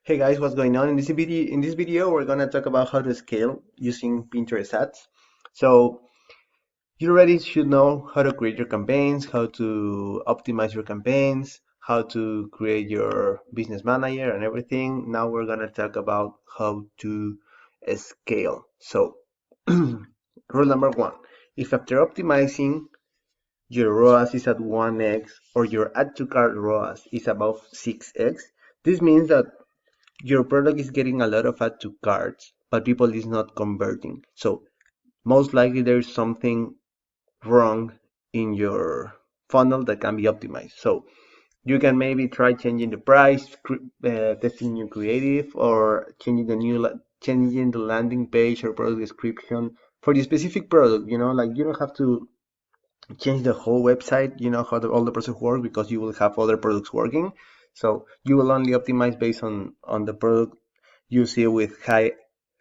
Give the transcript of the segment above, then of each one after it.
Hey guys, what's going on? In this video, we're gonna talk about how to scale using Pinterest ads. So you already should know how to create your campaigns, how to optimize your campaigns, how to create your business manager and everything. Now we're gonna talk about how to scale. So rule number one, if after optimizing your ROAS is at 1x or your add to cart ROAS is above 6x, this means that your product is getting a lot of add to carts, but people is not converting. So most likely there's something wrong in your funnel that can be optimized. So you can maybe try changing the price, testing new creative, or changing the landing page or product description for the specific product. Like you don't have to change the whole website. You know how all the process works because you will have other products working. So you will only optimize based on the product you see with high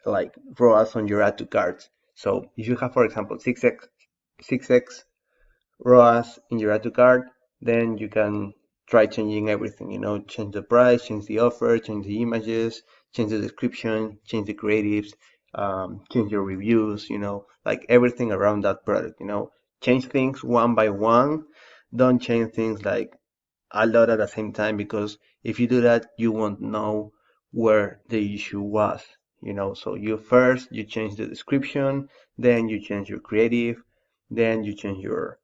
like ROAS on your add to carts. So if you have, for example, 6x ROAS in your add to cart, then you can try changing everything. Change the price, change the offer, change the images, change the description, change the creatives, change your reviews. Like everything around that product. Change things one by one. Don't change things like a lot at the same time, because if you do that, you won't know where the issue was. So you change the description, then you change your creative, then you change your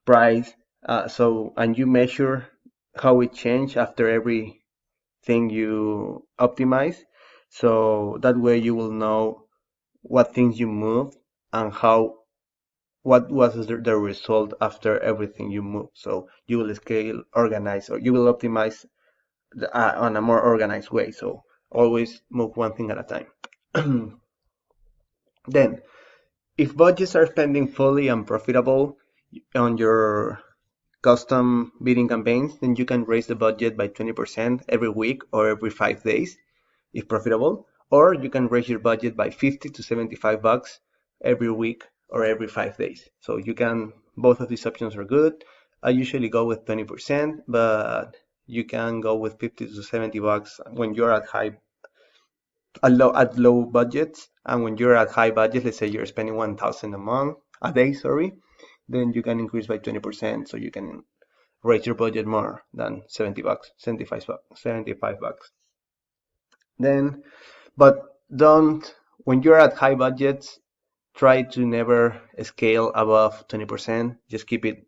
price. And you measure how it changed after everything you optimize. So that way you will know what things you moved and what was the result after everything you moved. So you will scale, organize, or you will optimize on a more organized way. So always move one thing at a time. Then, if budgets are spending fully unprofitable on your custom bidding campaigns, then you can raise the budget by 20% every week or every 5 days if profitable, or you can raise your budget by 50 to 75 bucks every week or every 5 days. So both of these options are good. I usually go with 20%, but you can go with 50 to 70 bucks when you're at low budgets, and when you're at high budget, let's say you're spending 1,000 a day, sorry, then you can increase by 20%, so you can raise your budget more than 70 bucks, 75 bucks. Then, but don't, when you're at high budgets, try to never scale above 20%. Just keep it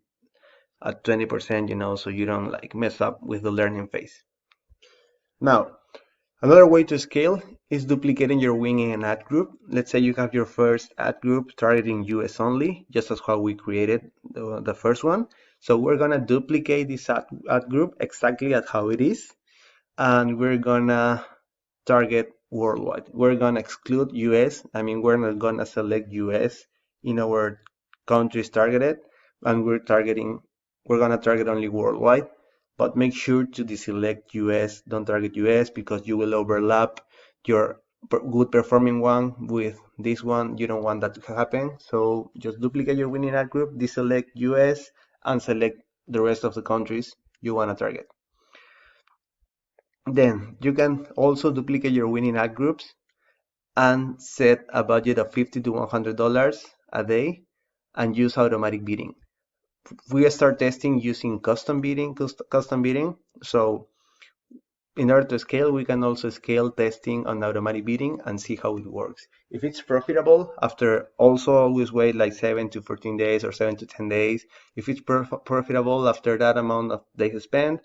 at 20%, so you don't like mess up with the learning phase. Now, another way to scale is duplicating your winning and ad group. Let's say you have your first ad group targeting US only, just as how we created the first one. So we're gonna duplicate this ad group exactly at how it is, and we're gonna target worldwide. We're gonna exclude US. I mean, we're not gonna select US in our countries targeted, and we're gonna target only worldwide. But make sure to deselect US. Don't target US because you will overlap your good performing one with this one. You don't want that to happen. So just duplicate your winning ad group, deselect US, and select the rest of the countries you want to target. Then you can also duplicate your winning ad groups and set a budget of $50 to $100 a day and use automatic bidding. We start testing using custom bidding. So in order to scale, we can also scale testing on automatic bidding and see how it works. If it's profitable, after also always wait like 7 to 14 days or 7 to 10 days. If it's profitable after that amount of days spent,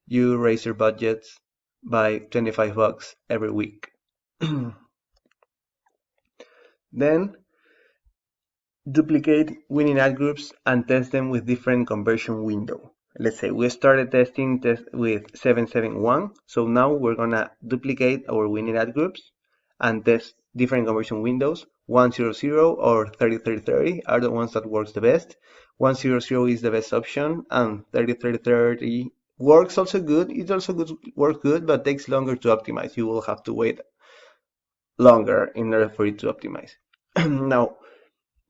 you raise your budgets by 25 bucks every week. Then duplicate winning ad groups and test them with different conversion window. Let's say we started testing with 771. So now we're gonna duplicate our winning ad groups and test different conversion windows. 100 or 30-30-30 are the ones that works the best. 100 is the best option, and 30-30-30 works also good. It also works good, but takes longer to optimize. You will have to wait longer in order for it to optimize. Now,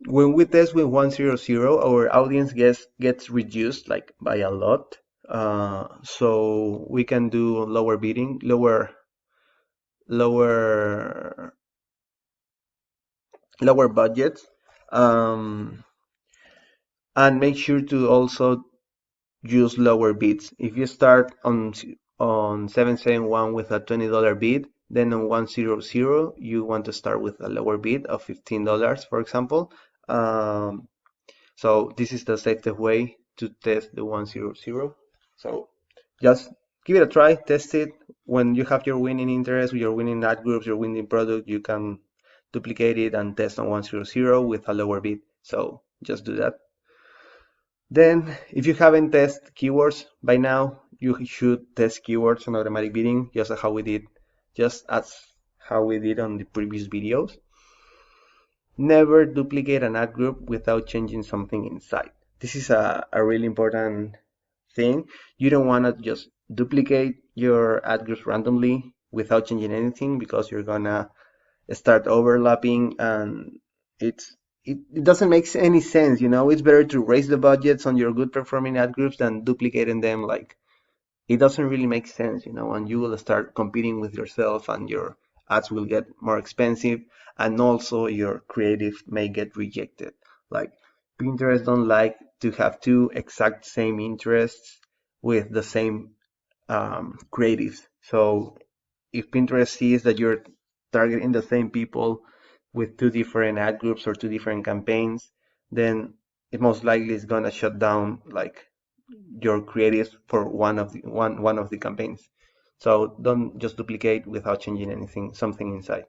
when we test with 100, our audience gets reduced like by a lot. So we can do lower bidding, lower lower budgets, um, and make sure to also use lower bids. If you start on 771 with a $20 bid, then on 100 you want to start with a lower bid of $15, for example. So this is the safest way to test the 100. So just give it a try, test it. When you have your winning interest, your winning ad groups, your winning product, you can duplicate it and test on 100 with a lower bid. So just do that. Then, if you haven't tested keywords by now, you should test keywords on automatic bidding, just as how we did on the previous videos. Never duplicate an ad group without changing something inside. This is a really important thing. You don't want to just duplicate your ad groups randomly without changing anything, because you're gonna start overlapping, and it doesn't make any sense. It's better to raise the budgets on your good performing ad groups than duplicating them. Like, it doesn't really make sense, and you will start competing with yourself, and your ads will get more expensive, and also your creative may get rejected. Like, Pinterest don't like to have two exact same interests with the same creatives. So if Pinterest sees that you're targeting the same people with two different ad groups or two different campaigns, then it most likely is gonna shut down like your creatives for one of the campaigns. So don't just duplicate without changing something inside.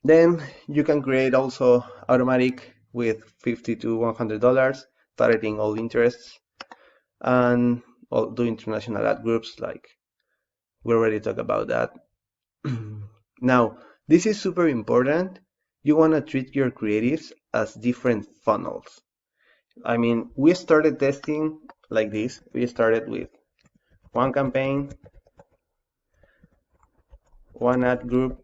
Then you can create also automatic with $50 to $100, targeting all interests, and do international ad groups, like we already talked about that. Now, this is super important. You want to treat your creatives as different funnels. I mean, we started testing like this. We started with one campaign, one ad group,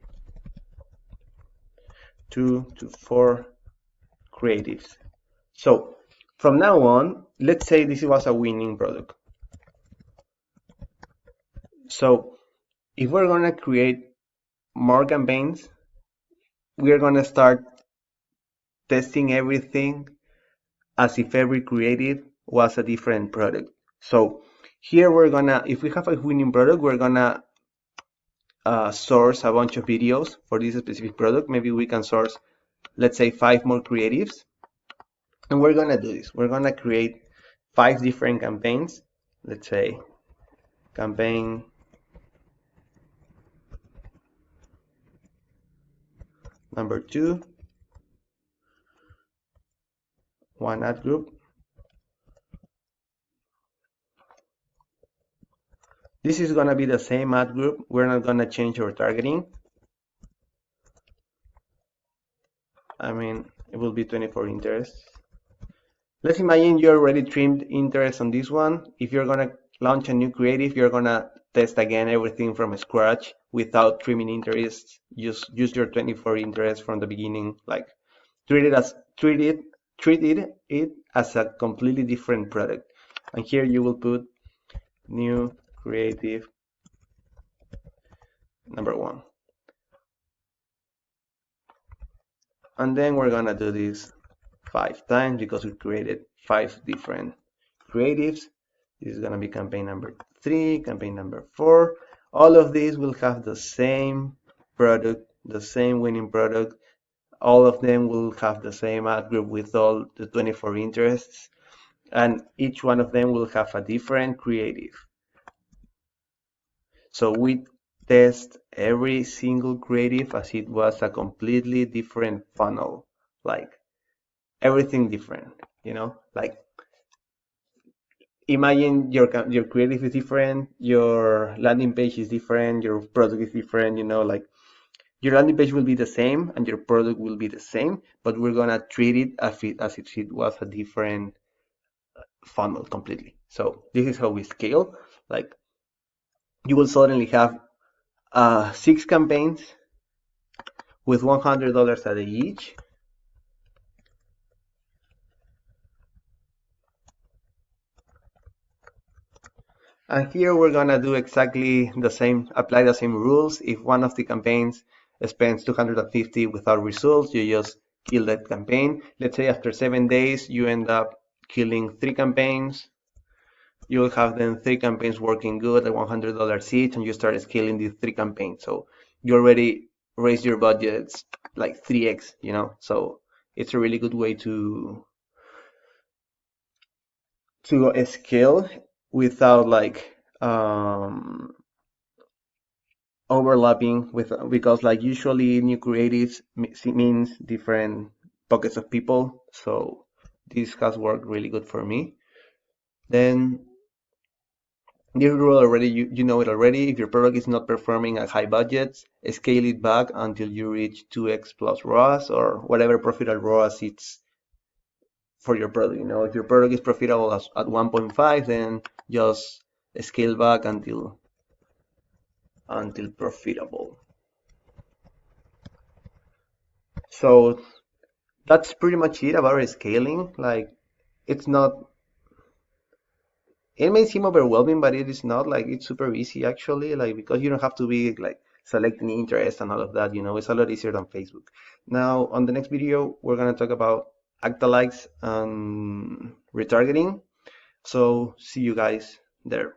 2 to 4 creatives. So from now on, let's say this was a winning product. So if we're going to create more campaigns, we're going to start testing everything as if every creative was a different product. So here if we have a winning product, we're gonna source a bunch of videos for this specific product. Maybe we can source, let's say, 5 more creatives. And we're gonna do this. We're gonna create 5 different campaigns. Let's say campaign number 2, one ad group. This is gonna be the same ad group. We're not gonna change our targeting. I mean, it will be 24 interests. Let's imagine you already trimmed interest on this one. If you're gonna launch a new creative, you're gonna test again everything from scratch without trimming interests. Use your 24 interests from the beginning. Like, treat it as a completely different product. And here you will put new creative number 1. And then we're gonna do this 5 times because we created 5 different creatives. This is gonna be campaign number 3, campaign number 4. All of these will have the same product, the same winning product. All of them will have the same ad group with all the 24 interests, and each one of them will have a different creative. So we test every single creative as it was a completely different funnel, like everything different, like imagine your creative is different, your landing page is different, your product is different, like your landing page will be the same and your product will be the same, but we're gonna treat it as if it was a different funnel completely. So this is how we scale. Like, you will suddenly have 6 campaigns with $100 a day each. And here we're gonna do exactly the same, apply the same rules. If one of the campaigns spends 250 without results, you just kill that campaign. Let's say after 7 days, you end up killing 3 campaigns. You'll have then 3 campaigns working good at $100 each, and you start scaling these 3 campaigns. So you already raise your budgets like 3x, you know? So it's a really good way to scale without like overlapping with, because like usually new creatives means different pockets of people. So this has worked really good for me. Then this rule already, you know it already. If your product is not performing at high budgets, scale it back until you reach 2x plus ROAS or whatever profitable ROAS it's for your product. You know, if your product is profitable at 1.5, then just scale back until profitable. So that's pretty much it about scaling. Like, it's not, it may seem overwhelming, but it is not. Like, it's super easy actually, like, because you don't have to be like selecting interest and all of that, you know. It's a lot easier than Facebook. Now on the next video we're going to talk about Actalikes and retargeting. So see you guys there.